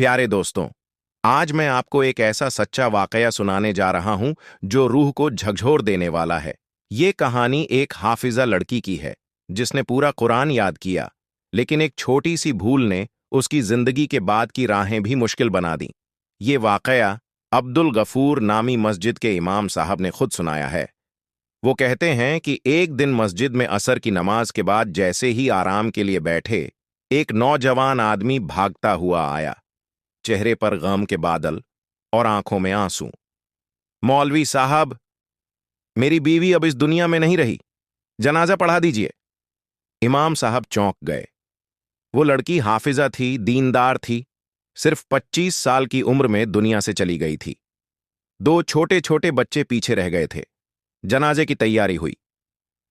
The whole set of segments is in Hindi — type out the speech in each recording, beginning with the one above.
प्यारे दोस्तों, आज मैं आपको एक ऐसा सच्चा वाकया सुनाने जा रहा हूं जो रूह को झकझोर देने वाला है। ये कहानी एक हाफिजा लड़की की है जिसने पूरा कुरान याद किया, लेकिन एक छोटी सी भूल ने उसकी जिंदगी के बाद की राहें भी मुश्किल बना दी। ये वाकया अब्दुल गफूर नामी मस्जिद के इमाम साहब ने खुद सुनाया है। वो कहते हैं कि एक दिन मस्जिद में असर की नमाज के बाद जैसे ही आराम के लिए बैठे, एक नौजवान आदमी भागता हुआ आया, चेहरे पर गम के बादल और आंखों में आंसू। मौलवी साहब, मेरी बीवी अब इस दुनिया में नहीं रही, जनाजा पढ़ा दीजिए। इमाम साहब चौंक गए। वो लड़की हाफिजा थी, दीनदार थी, सिर्फ 25 साल की उम्र में दुनिया से चली गई थी। 2 छोटे छोटे बच्चे पीछे रह गए थे। जनाजे की तैयारी हुई।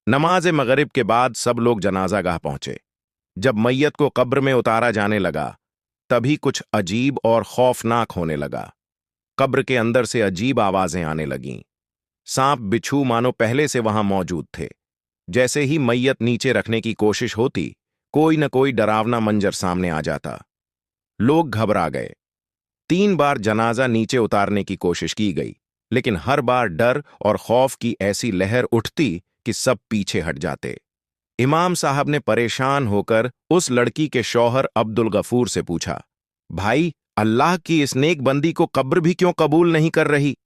नमाज मगरिब के बाद सब लोग जनाजागाह पहुंचे। जब मैयत को कब्र में उतारा जाने लगा, तभी कुछ अजीब और खौफनाक होने लगा। कब्र के अंदर से अजीब आवाजें आने लगीं। सांप बिच्छू मानो पहले से वहां मौजूद थे। जैसे ही मैयत नीचे रखने की कोशिश होती, कोई न कोई डरावना मंजर सामने आ जाता। लोग घबरा गए। 3 बार जनाजा नीचे उतारने की कोशिश की गई, लेकिन हर बार डर और खौफ की ऐसी लहर उठती कि सब पीछे हट जाते। इमाम साहब ने परेशान होकर उस लड़की के शौहर अब्दुल गफूर से पूछा, भाई, अल्लाह की इस नेक बंदी को कब्र भी क्यों कबूल नहीं कर रही?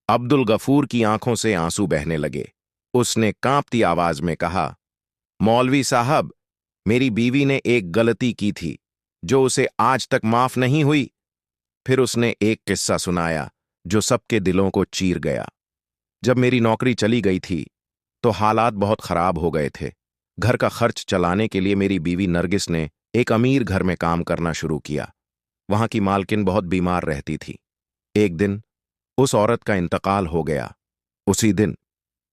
अब्दुल गफूर की आंखों से आंसू बहने लगे। उसने कांपती आवाज में कहा, मौलवी साहब, मेरी बीवी ने एक गलती की थी जो उसे आज तक माफ नहीं हुई। फिर उसने एक किस्सा सुनाया जो सबके दिलों को चीर गया। जब मेरी नौकरी चली गई थी तो हालात बहुत खराब हो गए थे। घर का खर्च चलाने के लिए मेरी बीवी नरगिस ने एक अमीर घर में काम करना शुरू किया। वहां की मालकिन बहुत बीमार रहती थी। एक दिन उस औरत का इंतकाल हो गया। उसी दिन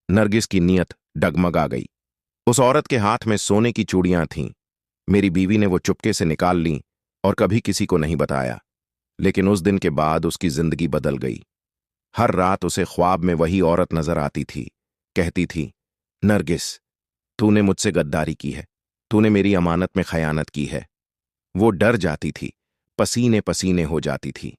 नरगिस की नीयत डगमगा गई। उस औरत के हाथ में सोने की चूड़ियां थीं। मेरी बीवी ने वो चुपके से निकाल लीं और कभी किसी को नहीं बताया। लेकिन उस दिन के बाद उसकी जिंदगी बदल गई। हर रात उसे ख्वाब में वही औरत नजर आती थी। कहती थी, नरगिस, तूने मुझसे गद्दारी की है, तूने मेरी अमानत में खयानत की है। वो डर जाती थी, पसीने पसीने हो जाती थी।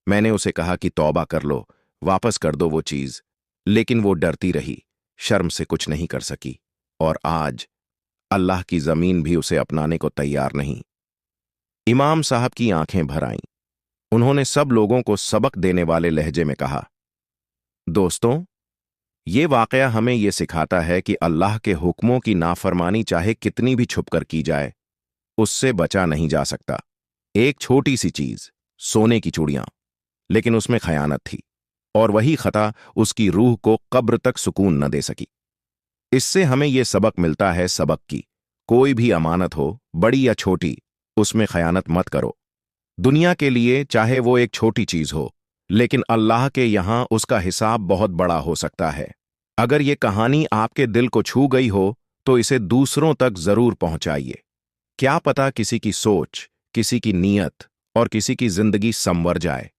मैंने उसे कहा कि तौबा कर लो, वापस कर दो वो चीज, लेकिन वो डरती रही, शर्म से कुछ नहीं कर सकी। और आज अल्लाह की जमीन भी उसे अपनाने को तैयार नहीं। इमाम साहब की आंखें भर आईं। उन्होंने सब लोगों को सबक देने वाले लहजे में कहा, दोस्तों, ये वाकया हमें ये सिखाता है कि अल्लाह के हुक्मों की नाफरमानी चाहे कितनी भी छुपकर की जाए, उससे बचा नहीं जा सकता। एक छोटी सी चीज, सोने की चूड़ियां, लेकिन उसमें खयानत थी, और वही खता उसकी रूह को कब्र तक सुकून न दे सकी। इससे हमें यह सबक मिलता है, सबक की कोई भी अमानत हो, बड़ी या छोटी, उसमें खयानत मत करो। दुनिया के लिए चाहे वो एक छोटी चीज हो, लेकिन अल्लाह के यहां उसका हिसाब बहुत बड़ा हो सकता है। अगर ये कहानी आपके दिल को छू गई हो तो इसे दूसरों तक जरूर पहुंचाइए। क्या पता किसी की सोच, किसी की नीयत और किसी की जिंदगी संवर जाए।